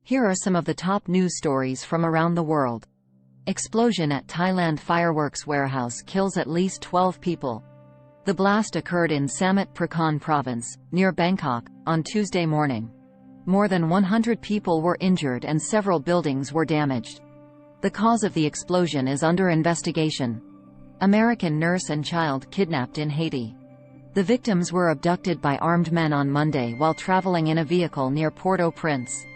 Here are some of the top news stories from around the world. Explosion at Thailand fireworks warehouse kills at least 12 people. The blast occurred in Samut Prakan province, near Bangkok, on Tuesday morning. More than 100 people were injured and several buildings were damaged. The cause of the explosion is under investigation. American nurse and child kidnapped in Haiti. The victims were abducted by armed men on Monday while traveling in a vehicle near Port-au-Prince.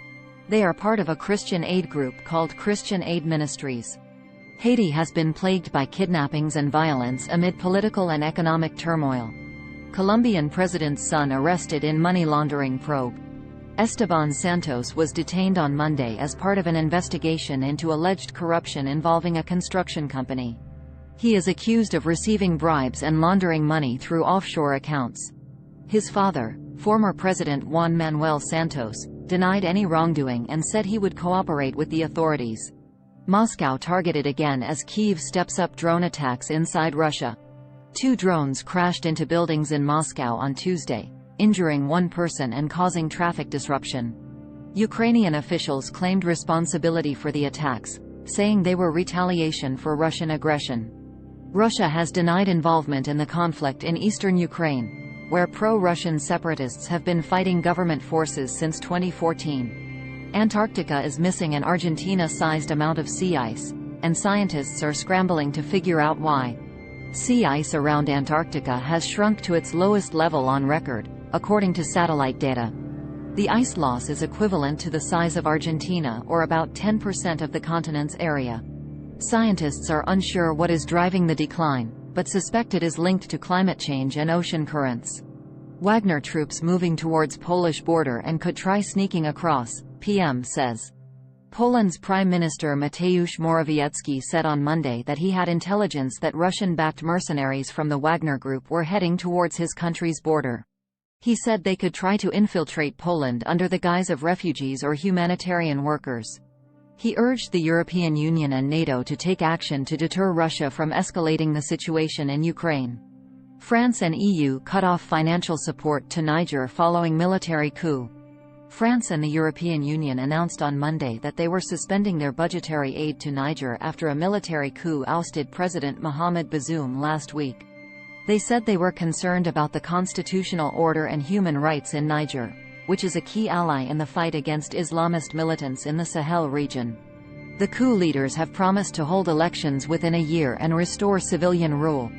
They are part of a Christian aid group called Christian Aid Ministries. Haiti has been plagued by kidnappings and violence amid political and economic turmoil. Colombian president's son arrested in money laundering probe. Esteban Santos was detained on Monday as part of an investigation into alleged corruption involving a construction company. He is accused of receiving bribes and laundering money through offshore accounts. His father, former President Juan Manuel Santos, denied any wrongdoing and said he would cooperate with the authorities. Moscow targeted again as Kyiv steps up drone attacks inside Russia. 2 drones crashed into buildings in Moscow on Tuesday, injuring 1 person and causing traffic disruption. Ukrainian officials claimed responsibility for the attacks, saying they were retaliation for Russian aggression. Russia has denied involvement in the conflict in eastern Ukraine, where pro-Russian separatists have been fighting government forces since 2014. Antarctica is missing an Argentina-sized amount of sea ice, and scientists are scrambling to figure out why. Sea ice around Antarctica has shrunk to its lowest level on record, according to satellite data. The ice loss is equivalent to the size of Argentina, or about 10% of the continent's area. Scientists are unsure what is driving the decline, but suspect it is linked to climate change and ocean currents. Wagner troops moving towards Polish border and could try sneaking across, PM says. Poland's Prime Minister Mateusz Morawiecki said on Monday that he had intelligence that Russian-backed mercenaries from the Wagner Group were heading towards his country's border. He said they could try to infiltrate Poland under the guise of refugees or humanitarian workers. He urged the European Union and NATO to take action to deter Russia from escalating the situation in Ukraine. France and EU cut off financial support to Niger following military coup. France and the European Union announced on Monday that they were suspending their budgetary aid to Niger after a military coup ousted President Mohamed Bazoum last week. They said they were concerned about the constitutional order and human rights in Niger, which is a key ally in the fight against Islamist militants in the Sahel region. The coup leaders have promised to hold elections within a year and restore civilian rule.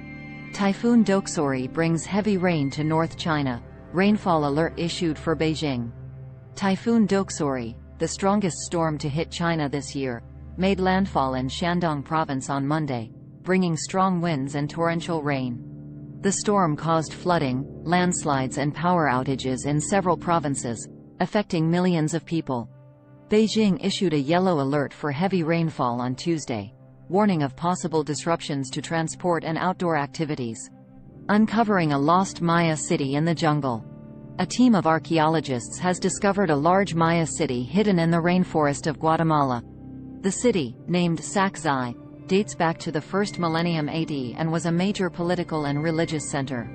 Typhoon Doksuri brings heavy rain to North China. Rainfall alert issued for Beijing. Typhoon Doksuri, the strongest storm to hit China this year, made landfall in Shandong province on Monday, bringing strong winds and torrential rain. The storm caused flooding, landslides and power outages in several provinces, affecting millions of people. Beijing issued a yellow alert for heavy rainfall on Tuesday, warning of possible disruptions to transport and outdoor activities. Uncovering a lost Maya city in the jungle. A team of archaeologists has discovered a large Maya city hidden in the rainforest of Guatemala. The city, named Sac-Zai, dates back to the first millennium AD and was a major political and religious center.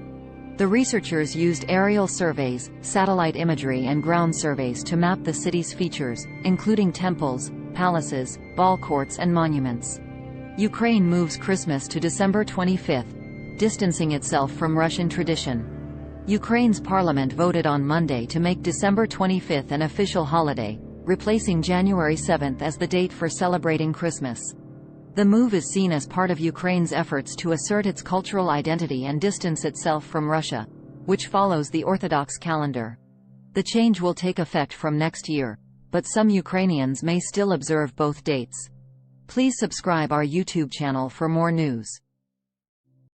The researchers used aerial surveys, satellite imagery and ground surveys to map the city's features, including temples, palaces, ball courts and monuments. Ukraine moves Christmas to December 25, distancing itself from Russian tradition. Ukraine's parliament voted on Monday to make December 25 an official holiday, replacing January 7 as the date for celebrating Christmas. The move is seen as part of Ukraine's efforts to assert its cultural identity and distance itself from Russia, which follows the Orthodox calendar. The change will take effect from next year, but some Ukrainians may still observe both dates. Please subscribe our YouTube channel for more news.